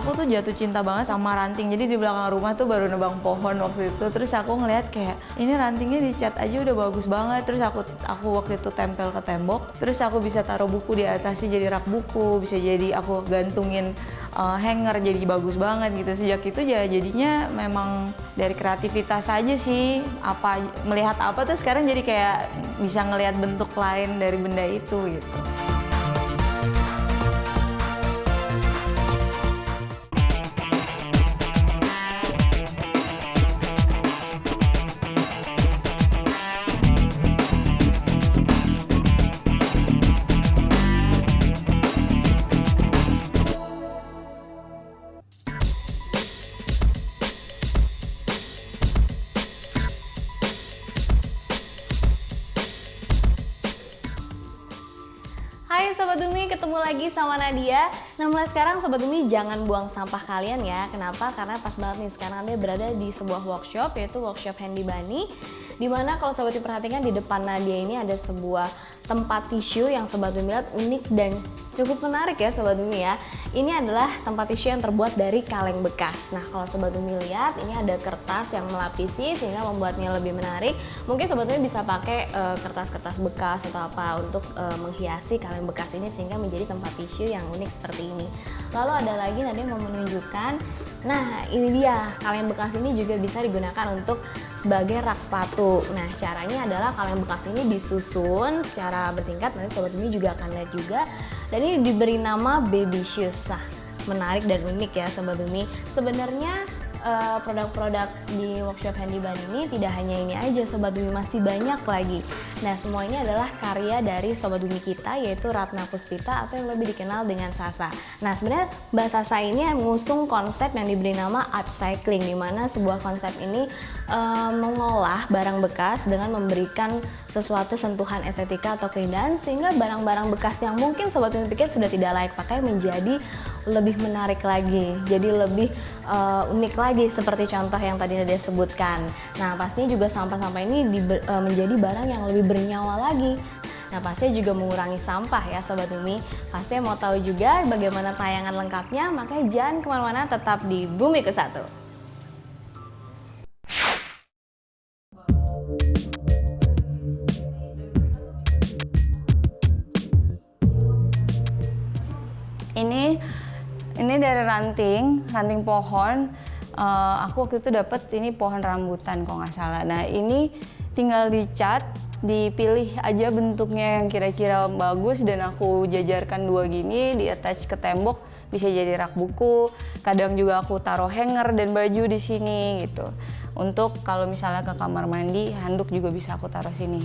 aku tuh jatuh cinta banget sama ranting. Jadi di belakang rumah tuh baru nebang pohon waktu itu. Terus aku ngeliat kayak ini rantingnya dicat aja udah bagus banget. Terus aku waktu itu tempel ke tembok. Terus aku bisa taruh buku di atasnya jadi rak buku. Bisa jadi aku gantungin hanger jadi bagus banget gitu. Sejak itu ya jadinya memang dari kreativitas aja sih. Melihat apa tuh sekarang jadi kayak bisa ngelihat bentuk lain dari benda itu gitu. Hai Sobat Umi, ketemu lagi sama Nadia. Nah mulai sekarang Sobat Umi jangan buang sampah kalian ya. Kenapa? Karena pas banget nih sekarang Nadia berada di sebuah workshop, yaitu workshop Handy Bunny. Dimana kalau Sobat Umi perhatikan di depan Nadia ini ada sebuah tempat tisu yang Sobat Umi lihat unik dan cukup menarik ya Sobat Umi ya. Ini adalah tempat tisu yang terbuat dari kaleng bekas. Nah kalau Sobat Umi lihat ini ada kertas yang melapisi sehingga membuatnya lebih menarik. Mungkin Sobat Umi bisa pakai kertas-kertas bekas atau apa untuk menghiasi kaleng bekas ini sehingga menjadi tempat tisu yang unik seperti ini. Lalu ada lagi Nadia mau menunjukkan, nah ini dia kaleng bekas ini juga bisa digunakan untuk sebagai rak sepatu. Nah caranya adalah kaleng bekas ini disusun secara bertingkat, nanti Sobat Umi juga akan lihat juga. Dan ini diberi nama baby shoes. Nah, menarik dan unik ya Sobat Umi. Sebenarnya produk-produk di workshop Handy Bunny ini tidak hanya ini aja Sobat Umi, masih banyak lagi. Nah semua ini adalah karya dari Sobat Umi kita, yaitu Ratna Puspita atau yang lebih dikenal dengan Sasa. Nah sebenarnya Mbak Sasa ini mengusung konsep yang diberi nama upcycling, di mana sebuah konsep ini mengolah barang bekas dengan memberikan sesuatu sentuhan estetika atau keindahan, sehingga barang-barang bekas yang mungkin Sobat Umi pikir sudah tidak layak pakai menjadi lebih menarik lagi, jadi lebih unik lagi seperti contoh yang tadi Nadia sebutkan. Nah pastinya juga sampah-sampah ini menjadi barang yang lebih bernyawa lagi. Nah pastinya juga mengurangi sampah ya Sobat Umi. Pastinya mau tahu juga bagaimana tayangan lengkapnya, makanya jangan kemana-mana, tetap di Bumiku Satu. Ini dari ranting pohon. Aku waktu itu dapet ini pohon rambutan kalau nggak salah. Nah ini tinggal dicat, dipilih aja bentuknya yang kira-kira bagus dan aku jajarkan dua gini, di attach ke tembok, bisa jadi rak buku. Kadang juga aku taruh hanger dan baju di sini gitu. Untuk kalau misalnya ke kamar mandi, handuk juga bisa aku taruh sini.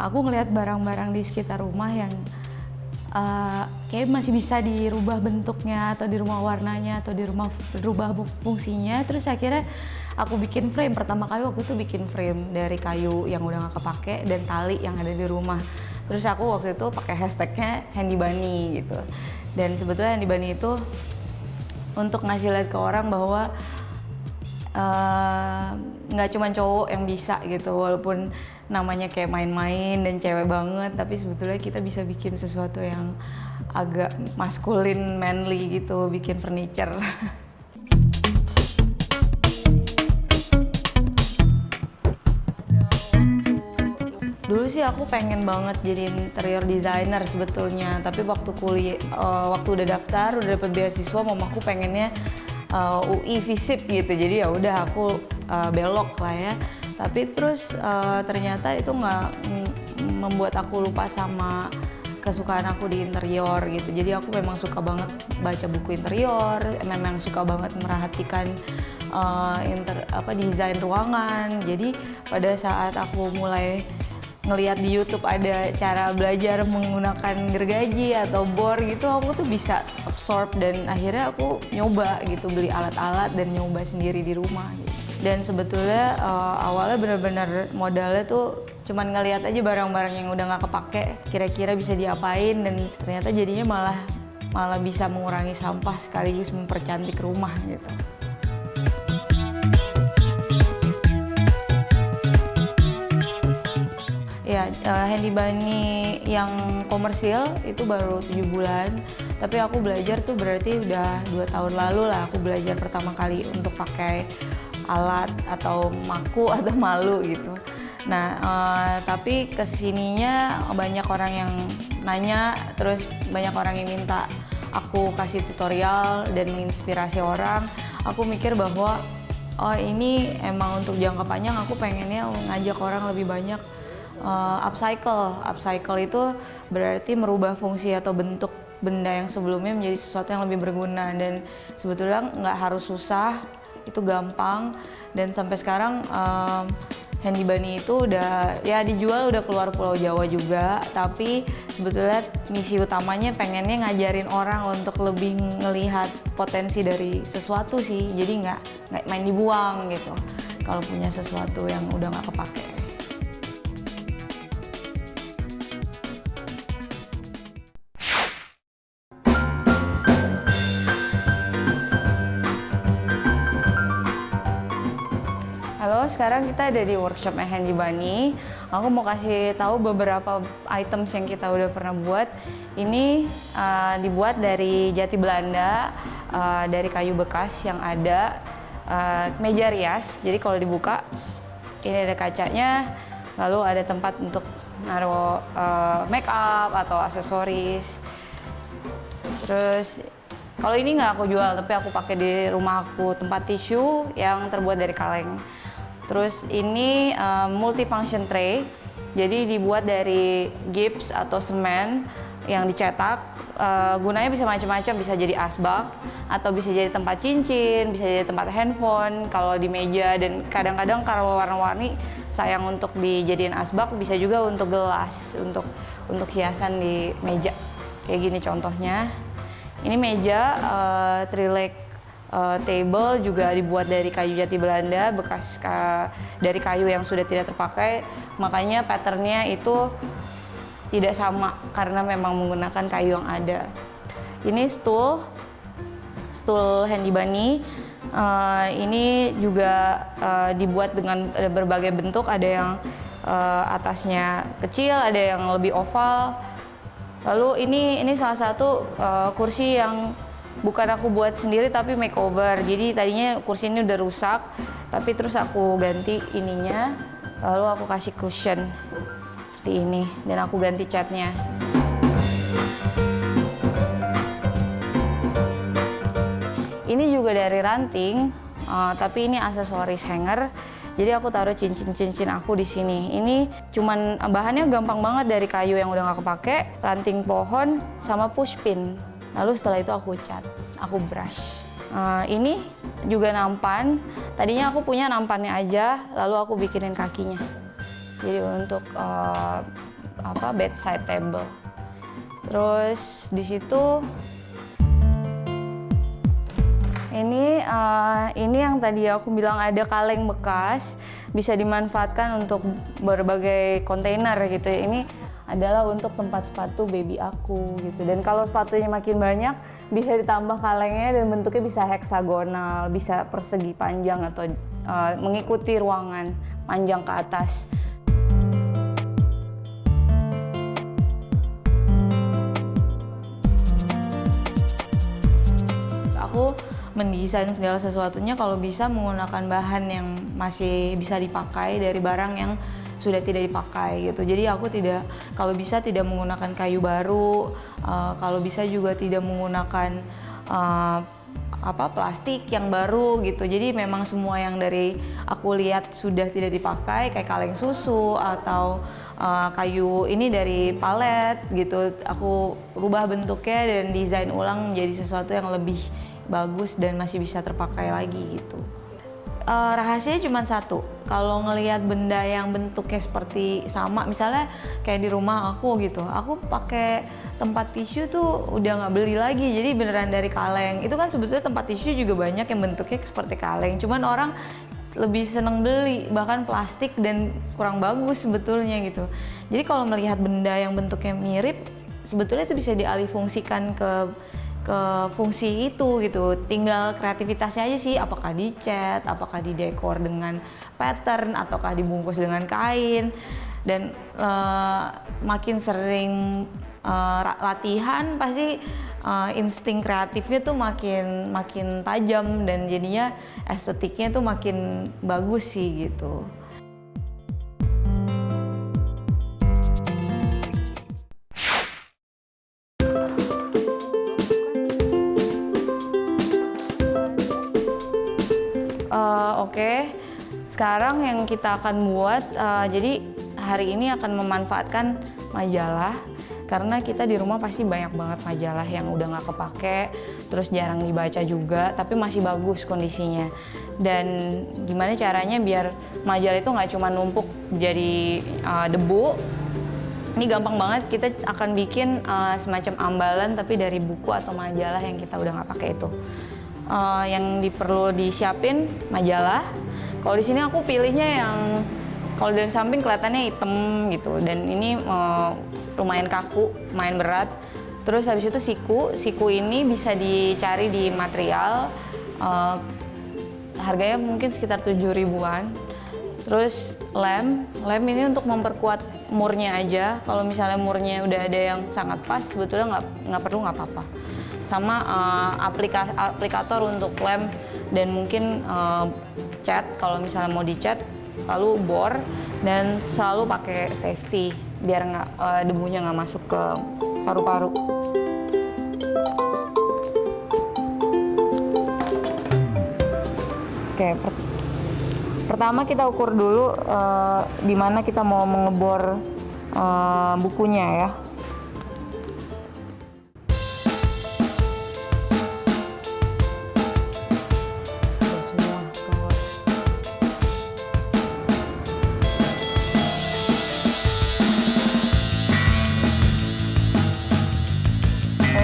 Aku ngelihat barang-barang di sekitar rumah yang kayak masih bisa dirubah bentuknya atau dirubah warnanya atau dirubah fungsinya. Terus akhirnya aku bikin frame. Pertama kali waktu itu bikin frame dari kayu yang udah gak kepake dan tali yang ada di rumah. Terus aku waktu itu pakai hashtagnya Handy Bunny gitu. Dan sebetulnya Handy Bunny itu untuk ngasih lihat ke orang bahwa nggak cuma cowok yang bisa gitu, walaupun namanya kayak main-main dan cewek banget, tapi sebetulnya kita bisa bikin sesuatu yang agak maskulin, manly gitu, bikin furniture. Dulu sih aku pengen banget jadi interior designer sebetulnya, tapi waktu waktu udah daftar, udah dapet beasiswa, mamaku pengennya UI FISIP gitu, jadi ya udah aku belok lah ya. Tapi terus ternyata itu nggak membuat aku lupa sama kesukaan aku di interior gitu. Jadi aku memang suka banget baca buku interior, memang suka banget merhatikan desain ruangan. Jadi pada saat aku mulai ngelihat di YouTube ada cara belajar menggunakan gergaji atau bor gitu, aku tuh bisa absorb dan akhirnya aku nyoba gitu, beli alat-alat dan nyoba sendiri di rumah gitu. Dan sebetulnya awalnya benar-benar modalnya tuh cuman ngelihat aja barang-barang yang udah nggak kepake kira-kira bisa diapain, dan ternyata jadinya malah bisa mengurangi sampah sekaligus mempercantik rumah gitu. Ya, Handy Bunny yang komersil itu baru 7 bulan. Tapi aku belajar tuh berarti udah 2 tahun lalu lah aku belajar pertama kali untuk pakai alat atau maku atau malu gitu. Nah, tapi kesininya banyak orang yang nanya, terus banyak orang yang minta aku kasih tutorial dan menginspirasi orang. Aku mikir bahwa oh ini emang untuk jangka panjang aku pengennya ngajak orang lebih banyak upcycle itu berarti merubah fungsi atau bentuk benda yang sebelumnya menjadi sesuatu yang lebih berguna, dan sebetulnya nggak harus susah, itu gampang. Dan sampai sekarang Handy Bunny itu udah ya dijual, udah keluar Pulau Jawa juga, tapi sebetulnya misi utamanya pengennya ngajarin orang untuk lebih ngelihat potensi dari sesuatu sih, jadi nggak main dibuang gitu kalau punya sesuatu yang udah nggak kepake. Halo, sekarang kita ada di workshop Handy Bunny. Aku mau kasih tahu beberapa items yang kita udah pernah buat. Ini dibuat dari jati Belanda, dari kayu bekas yang ada, meja rias. Jadi kalau dibuka, ini ada kacanya, lalu ada tempat untuk naruh make up atau aksesoris. Terus kalau ini nggak aku jual, tapi aku pakai di rumah aku, tempat tisu yang terbuat dari kaleng. Terus ini multifunction tray, jadi dibuat dari gips atau semen yang dicetak. Gunanya bisa macam-macam, bisa jadi asbak atau bisa jadi tempat cincin, bisa jadi tempat handphone kalau di meja, dan kadang-kadang kalau warna-warni sayang untuk dijadiin asbak, bisa juga untuk gelas, untuk hiasan di meja. Kayak gini contohnya. Ini meja three-leg table juga dibuat dari kayu jati Belanda, bekas dari kayu yang sudah tidak terpakai, makanya patternnya itu tidak sama karena memang menggunakan kayu yang ada. Ini stool Handy Bunny. Ini juga dibuat dengan berbagai bentuk, ada yang atasnya kecil, ada yang lebih oval. Lalu ini salah satu kursi yang bukan aku buat sendiri tapi makeover. Jadi tadinya kursi ini udah rusak, tapi terus aku ganti ininya, lalu aku kasih cushion seperti ini, dan aku ganti catnya. Ini juga dari ranting, tapi ini aksesoris hanger. Jadi aku taruh cincin-cincin aku di sini. Ini cuman bahannya gampang banget, dari kayu yang udah nggak kepake, ranting pohon, sama push pin. Lalu setelah itu aku cat, aku brush. Ini juga nampan. Tadinya aku punya nampannya aja, lalu aku bikinin kakinya. Jadi untuk bedside table. Terus di situ ini yang tadi aku bilang ada kaleng bekas, bisa dimanfaatkan untuk berbagai kontainer gitu. Ini adalah untuk tempat sepatu baby aku gitu. Dan kalau sepatunya makin banyak, bisa ditambah kalengnya dan bentuknya bisa heksagonal, bisa persegi panjang atau mengikuti ruangan panjang ke atas. Aku mendesain segala sesuatunya kalau bisa menggunakan bahan yang masih bisa dipakai dari barang yang sudah tidak dipakai gitu. Jadi aku kalau bisa tidak menggunakan kayu baru, kalau bisa juga tidak menggunakan plastik yang baru gitu. Jadi memang semua yang dari aku lihat sudah tidak dipakai, kayak kaleng susu atau kayu ini dari palet gitu, aku rubah bentuknya dan desain ulang menjadi sesuatu yang lebih bagus dan masih bisa terpakai lagi gitu. Rahasianya cuma satu, kalau ngelihat benda yang bentuknya seperti sama, misalnya kayak di rumah aku gitu, aku pakai tempat tisu tuh udah nggak beli lagi, jadi beneran dari kaleng. Itu kan sebetulnya tempat tisu juga banyak yang bentuknya seperti kaleng, cuman orang lebih seneng beli bahkan plastik dan kurang bagus sebetulnya gitu. Jadi kalau melihat benda yang bentuknya mirip, sebetulnya itu bisa dialihfungsikan ke fungsi itu gitu. Tinggal kreativitasnya aja sih, apakah dicat, apakah didekor dengan pattern, ataukah dibungkus dengan kain. Dan makin sering latihan pasti insting kreatifnya tuh makin tajam dan jadinya estetiknya tuh makin bagus sih gitu. Oke, sekarang yang kita akan buat, jadi hari ini akan memanfaatkan majalah karena kita di rumah pasti banyak banget majalah yang udah nggak kepake, terus jarang dibaca juga, tapi masih bagus kondisinya. Dan gimana caranya biar majalah itu nggak cuma numpuk jadi debu. Ini gampang banget, kita akan bikin semacam ambalan tapi dari buku atau majalah yang kita udah nggak pakai itu. Yang perlu disiapin majalah. Kalau di sini aku pilihnya yang kalau dari samping kelihatannya hitam gitu, dan ini lumayan kaku, lumayan berat. Terus habis itu siku ini bisa dicari di material, harganya mungkin sekitar 7 ribuan. Terus lem ini untuk memperkuat murnya aja. Kalau misalnya murnya udah ada yang sangat pas, sebetulnya nggak perlu, nggak apa-apa. Sama aplikator untuk lem dan mungkin cat kalau misalnya mau dicat, lalu bor, dan selalu pakai safety biar debunya nggak masuk ke paru-paru. Oke, pertama kita ukur dulu di mana kita mau mengebor bukunya ya.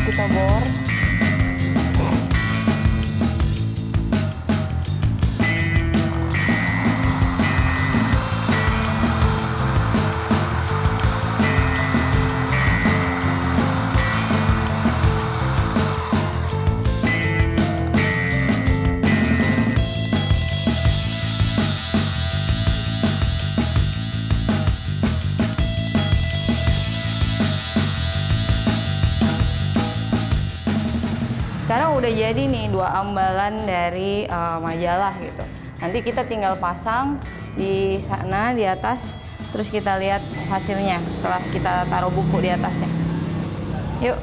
Kita bor. Sekarang udah jadi nih 2 ambalan dari majalah gitu. Nanti kita tinggal pasang di sana di atas, terus kita lihat hasilnya setelah kita taruh buku di atasnya. Yuk.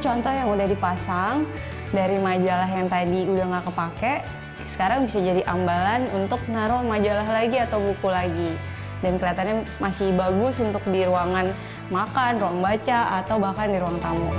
contoh yang udah dipasang dari majalah yang tadi udah nggak kepake, sekarang bisa jadi ambalan untuk naruh majalah lagi atau buku lagi. Dan kelihatannya masih bagus untuk di ruangan makan, ruang baca, atau bahkan di ruang tamu.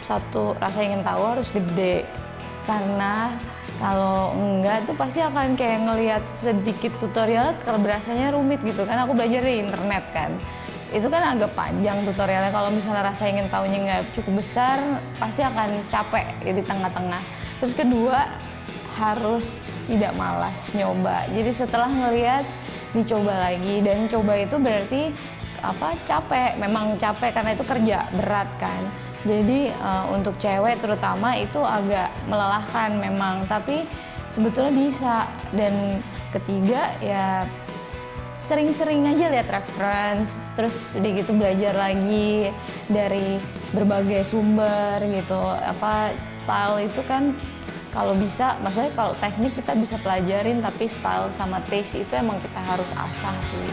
satu rasa ingin tahu harus gede, karena kalau enggak tuh pasti akan kayak ngelihat sedikit tutorial berasanya rumit gitu kan. Aku belajar di internet kan, itu kan agak panjang tutorialnya. Kalau misalnya rasa ingin tahunya nggak cukup besar, pasti akan capek ya di tengah-tengah. Terus kedua, harus tidak malas nyoba. Jadi setelah ngelihat, dicoba lagi, dan coba itu berarti capek, memang capek karena itu kerja berat kan. Jadi untuk cewek terutama itu agak melelahkan memang, tapi sebetulnya bisa. Dan ketiga ya sering-sering aja lihat reference, terus udah gitu belajar lagi dari berbagai sumber gitu. Style itu kan kalau bisa, maksudnya kalau teknik kita bisa pelajarin, tapi style sama taste itu emang kita harus asah sih.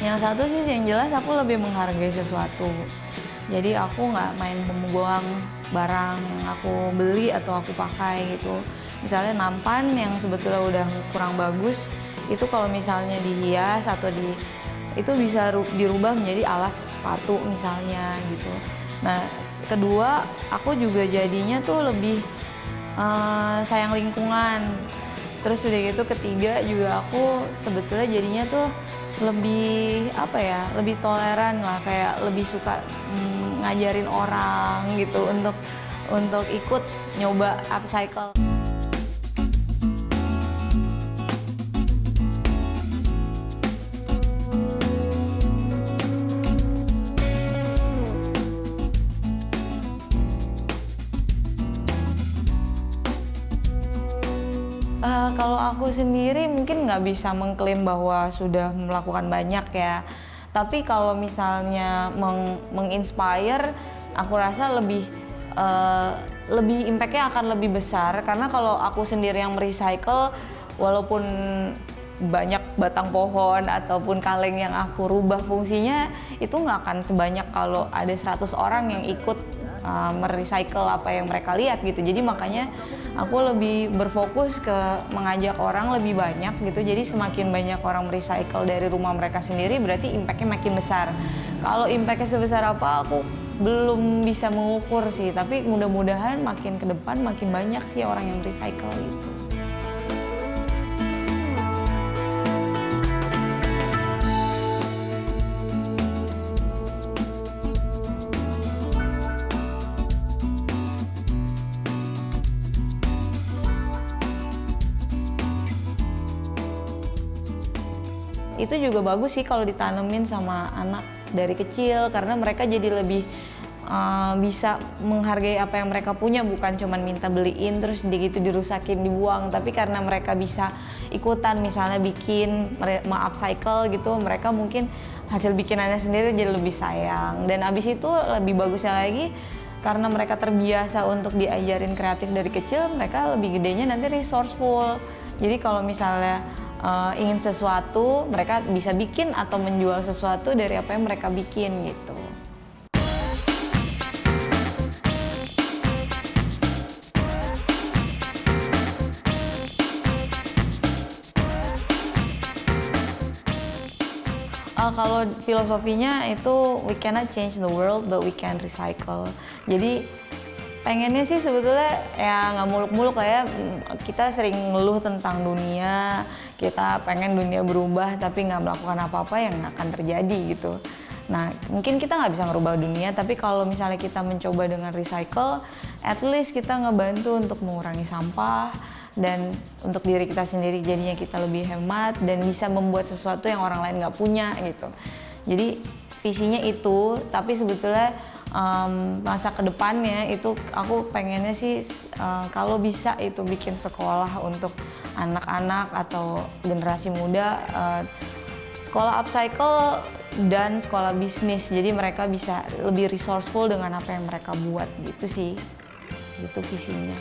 Yang satu sih yang jelas aku lebih menghargai sesuatu. Jadi aku nggak main membuang barang yang aku beli atau aku pakai gitu. Misalnya nampan yang sebetulnya udah kurang bagus, itu kalau misalnya dihias atau itu bisa dirubah menjadi alas sepatu misalnya gitu. Nah, kedua aku juga jadinya tuh lebih sayang lingkungan. Terus udah gitu ketiga juga aku sebetulnya jadinya tuh lebih lebih toleran lah, kayak lebih suka ngajarin orang gitu untuk ikut nyoba upcycle. Kalau aku sendiri mungkin nggak bisa mengklaim bahwa sudah melakukan banyak ya. Tapi kalau misalnya menginspire, aku rasa lebih impact-nya akan lebih besar. Karena kalau aku sendiri yang merecycle, walaupun banyak batang pohon ataupun kaleng yang aku rubah fungsinya, itu nggak akan sebanyak kalau ada 100 orang yang ikut merecycle apa yang mereka lihat gitu. Jadi makanya aku lebih berfokus ke mengajak orang lebih banyak gitu. Jadi semakin banyak orang merecycle dari rumah mereka sendiri, berarti impact-nya makin besar. Kalau impact-nya sebesar apa aku belum bisa mengukur sih, tapi mudah-mudahan makin ke depan makin banyak sih orang yang recycle gitu. Itu juga bagus sih kalau ditanemin sama anak dari kecil, karena mereka jadi lebih bisa menghargai apa yang mereka punya, bukan cuma minta beliin terus gitu dirusakin dibuang, tapi karena mereka bisa ikutan misalnya bikin upcycle gitu, mereka mungkin hasil bikinannya sendiri jadi lebih sayang. Dan abis itu lebih bagusnya lagi, karena mereka terbiasa untuk diajarin kreatif dari kecil, mereka lebih gedenya nanti resourceful. Jadi kalau misalnya ingin sesuatu, mereka bisa bikin atau menjual sesuatu dari apa yang mereka bikin gitu. Kalau filosofinya itu we cannot change the world but we can recycle. Jadi pengennya sih sebetulnya ya nggak muluk-muluk lah ya, kita sering ngeluh tentang dunia, kita pengen dunia berubah tapi nggak melakukan apa-apa yang nggak akan terjadi gitu. Nah mungkin kita nggak bisa ngerubah dunia, tapi kalau misalnya kita mencoba dengan recycle, at least kita ngebantu untuk mengurangi sampah, dan untuk diri kita sendiri jadinya kita lebih hemat dan bisa membuat sesuatu yang orang lain nggak punya gitu. Jadi visinya itu, tapi sebetulnya masa kedepannya itu aku pengennya sih kalau bisa itu bikin sekolah untuk anak-anak atau generasi muda, sekolah upcycle dan sekolah bisnis, jadi mereka bisa lebih resourceful dengan apa yang mereka buat gitu sih, gitu visinya.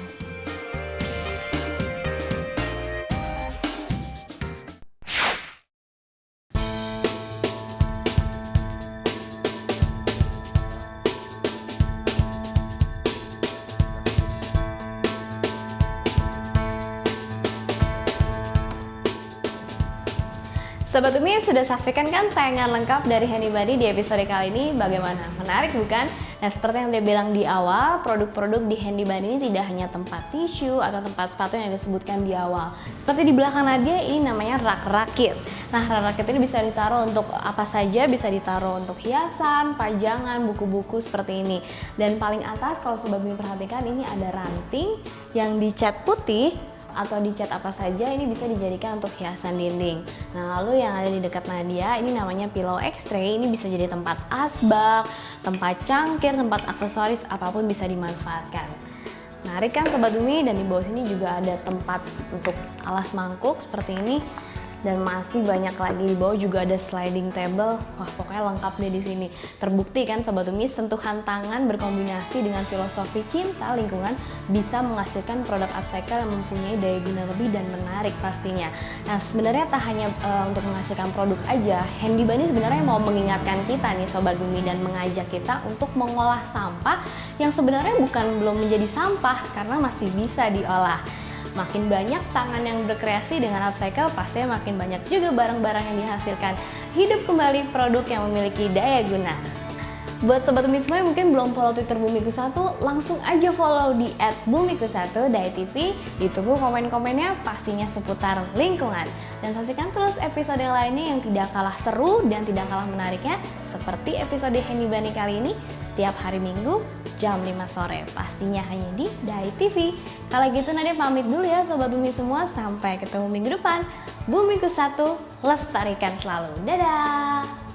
Sobat Umi sudah saksikan kan tayangan lengkap dari Handy Bunny di episode kali ini? Bagaimana? Menarik bukan? Nah, seperti yang dia bilang di awal, produk-produk di Handy Bunny ini tidak hanya tempat tisu atau tempat sepatu yang disebutkan di awal. Seperti di belakang Nadia, ini namanya rak rakit. Nah, rak rakit ini bisa ditaruh untuk apa saja, bisa ditaruh untuk hiasan, pajangan, buku-buku seperti ini. Dan paling atas kalau Sobat Umi perhatikan, ini ada ranting yang dicat putih atau dicat apa saja, ini bisa dijadikan untuk hiasan dinding. Nah, lalu yang ada di dekat Nadia ini namanya pillow X-ray. Ini bisa jadi tempat asbak, tempat cangkir, tempat aksesoris, apapun bisa dimanfaatkan. Menarik kan Sobat Umi? Dan di bawah sini juga ada tempat untuk alas mangkuk seperti ini. Dan masih banyak lagi, di bawah juga ada sliding table. Wah, pokoknya lengkap deh di sini. Terbukti kan Sobat Umi, sentuhan tangan berkombinasi dengan filosofi cinta lingkungan bisa menghasilkan produk upcycle yang mempunyai daya guna lebih dan menarik pastinya. Nah, sebenarnya tak hanya untuk menghasilkan produk aja, Handy Bunny sebenarnya mau mengingatkan kita nih Sobat Umi dan mengajak kita untuk mengolah sampah yang sebenarnya belum menjadi sampah karena masih bisa diolah. Makin banyak tangan yang berkreasi dengan upcycle, pastinya makin banyak juga barang-barang yang dihasilkan. Hidup kembali produk yang memiliki daya guna. Buat Sobat Umi semua yang mungkin belum follow Twitter Bumiku1, langsung aja follow di @bumiku1.tv. Ditunggu komen-komennya pastinya seputar lingkungan. Dan saksikan terus episode lainnya yang tidak kalah seru dan tidak kalah menariknya seperti episode Handy Bunny kali ini setiap hari Minggu jam 5 sore. Pastinya hanya di Dai TV. Kalau gitu Nadia pamit dulu ya Sobat Bumi semua. Sampai ketemu minggu depan. Bumiku1, lestarikan selalu. Dadah!